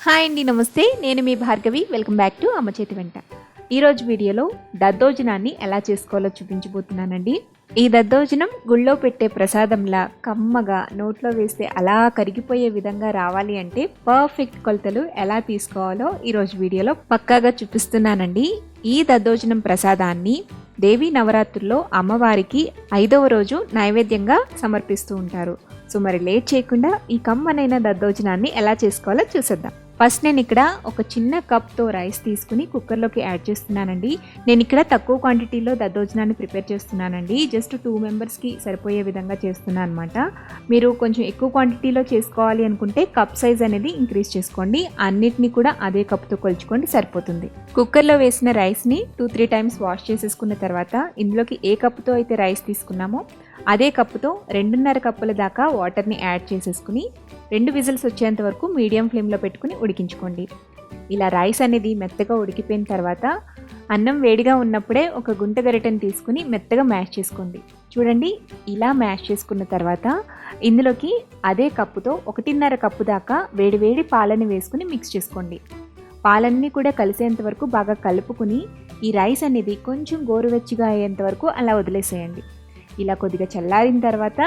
Hi అండి, నమస్తే. నేను మీ భార్గవి. వెల్కమ్ బ్యాక్ టు అమ్మ చేతి వెంట. ఈరోజు వీడియోలో దద్దోజనాన్ని ఎలా చేసుకోవాలో చూపించబోతున్నానండి. ఈ దద్దోజనం గుళ్ళో పెట్టే ప్రసాదంలా కమ్మగా నోట్లో వేస్తే అలా కరిగిపోయే విధంగా రావాలి అంటే పర్ఫెక్ట్ కొలతలు ఎలా తీసుకోవాలో ఈరోజు వీడియోలో పక్కాగా చూపిస్తున్నానండి. ఈ దద్దోజనం ప్రసాదాన్ని దేవీ నవరాత్రుల్లో అమ్మవారికి 5వ రోజు నైవేద్యంగా సమర్పిస్తూ ఉంటారు. సో మరి లేట్ చేయకుండా ఈ కమ్మనైన దద్దోజనాన్ని ఎలా చేసుకోవాలో చూసేద్దాం. ఫస్ట్ నేను ఇక్కడ ఒక చిన్న కప్తో రైస్ తీసుకుని కుక్కర్లోకి యాడ్ చేస్తున్నానండి. నేను ఇక్కడ తక్కువ క్వాంటిటీలో దద్దోజనాన్ని ప్రిపేర్ చేస్తున్నానండి. జస్ట్ 2 మెంబర్స్కి సరిపోయే విధంగా చేస్తున్నాను అనమాట. మీరు కొంచెం ఎక్కువ క్వాంటిటీలో చేసుకోవాలి అనుకుంటే కప్ సైజ్ అనేది ఇంక్రీజ్ చేసుకోండి. అన్నిటినీ కూడా అదే కప్తో కొలుచుకోండి, సరిపోతుంది. కుక్కర్లో వేసిన రైస్ని 2-3 టైమ్స్ వాష్ చేసేసుకున్న తర్వాత ఇందులోకి ఏ కప్పుతో అయితే రైస్ తీసుకున్నామో అదే కప్పుతో 2.5 కప్పుల దాకా వాటర్ని యాడ్ చేసేసుకుని 2 విజిల్స్ వచ్చేంత వరకు మీడియం ఫ్లేమ్లో పెట్టుకుని ఉడికించుకోండి. ఇలా రైస్ అనేది మెత్తగా ఉడికిపోయిన తర్వాత అన్నం వేడిగా ఉన్నప్పుడే ఒక గుంట గరిటెని తీసుకుని మెత్తగా మ్యాష్ చేసుకోండి. చూడండి, ఇలా మ్యాష్ చేసుకున్న తర్వాత ఇందులోకి అదే కప్పుతో 1.5 కప్పు దాకా వేడివేడి పాలని వేసుకుని మిక్స్ చేసుకోండి. పాలన్నీ కూడా కలిసేంత వరకు బాగా కలుపుకుని ఈ రైస్ అనేది కొంచెం గోరువెచ్చగా అయ్యేంత వరకు అలా వదిలేసేయండి. ఇలా కొద్దిగా చల్లారిన తర్వాత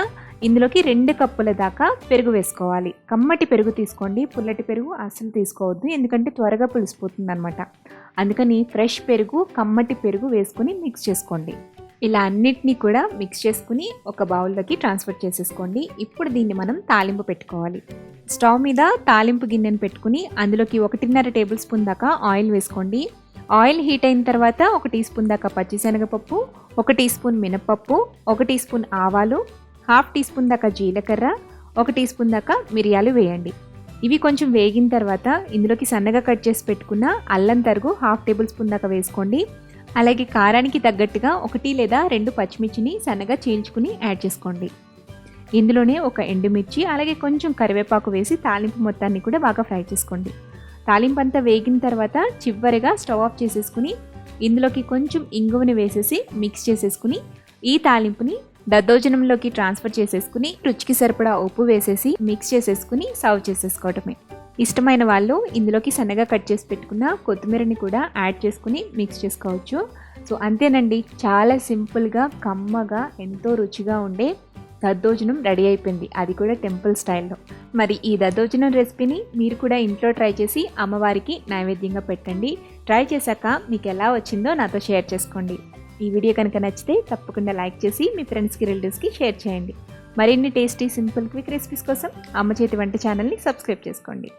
ఇందులోకి 2 కప్పుల దాకా పెరుగు వేసుకోవాలి. కమ్మటి పెరుగు తీసుకోండి, పుల్లటి పెరుగు అస్సలు తీసుకోవద్దు, ఎందుకంటే త్వరగా పులిసిపోతుంది అనమాట. అందుకని ఫ్రెష్ పెరుగు, కమ్మటి పెరుగు వేసుకొని మిక్స్ చేసుకోండి. ఇలా అన్నిటినీ కూడా మిక్స్ చేసుకుని ఒక బౌల్లోకి ట్రాన్స్ఫర్ చేసేసుకోండి. ఇప్పుడు దీన్ని మనం తాలింపు పెట్టుకోవాలి. స్టవ్ మీద తాలింపు గిన్నెను పెట్టుకుని అందులోకి 1.5 టేబుల్ స్పూన్ దాకా ఆయిల్ వేసుకోండి. ఆయిల్ హీట్ అయిన తర్వాత 1 టీ స్పూన్ దాకా పచ్చిశనగపప్పు, 1 టీ స్పూన్ మినపప్పు, 1 టీ స్పూన్ ఆవాలు, 1/2 టీ స్పూన్ దాకా జీలకర్ర, 1 టీ స్పూన్ దాకా మిరియాలు వేయండి. ఇవి కొంచెం వేగిన తర్వాత ఇందులోకి సన్నగా కట్ చేసి పెట్టుకున్న అల్లం తరుగు 1/2 టేబుల్ స్పూన్ దాకా వేసుకోండి. అలాగే కారానికి తగ్గట్టుగా 1 లేదా 2 పచ్చిమిర్చిని సన్నగా చీల్చుకుని యాడ్ చేసుకోండి. ఇందులోనే ఒక ఎండుమిర్చి అలాగే కొంచెం కరివేపాకు వేసి తాలింపు మొత్తాన్ని కూడా బాగా ఫ్రై చేసుకోండి. తాలింపు అంతా వేగిన తర్వాత చివరిగా స్టవ్ ఆఫ్ చేసేసుకుని ఇందులోకి కొంచెం ఇంగువని వేసేసి మిక్స్ చేసేసుకుని ఈ తాలింపుని దద్దోజనంలోకి ట్రాన్స్ఫర్ చేసేసుకుని రుచికి సరిపడా ఉప్పు వేసేసి మిక్స్ చేసేసుకుని సర్వ్ చేసేసుకోవటమే. ఇష్టమైన వాళ్ళు ఇందులోకి సన్నగా కట్ చేసి పెట్టుకున్న కొత్తిమీరని కూడా యాడ్ చేసుకుని మిక్స్ చేసుకోవచ్చు. సో అంతేనండి, చాలా సింపుల్గా కమ్మగా ఎంతో రుచిగా ఉండే దద్దోజనం రెడీ అయిపోయింది, అది కూడా టెంపుల్ స్టైల్లో. మరి ఈ దద్దోజనం రెసిపీని మీరు కూడా ఇంట్లో ట్రై చేసి అమ్మవారికి నైవేద్యంగా పెట్టండి. ట్రై చేశాక మీకు ఎలా వచ్చిందో నాతో షేర్ చేసుకోండి. ఈ వీడియో కనుక నచ్చితే తప్పకుండా లైక్ చేసి మీ ఫ్రెండ్స్కి, రిలేటివ్స్కి షేర్ చేయండి. మరిన్ని టేస్టీ, సింపుల్, క్విక్ రెసిపీస్ కోసం అమ్మ చేతి వంట ఛానల్ని సబ్స్క్రైబ్ చేసుకోండి.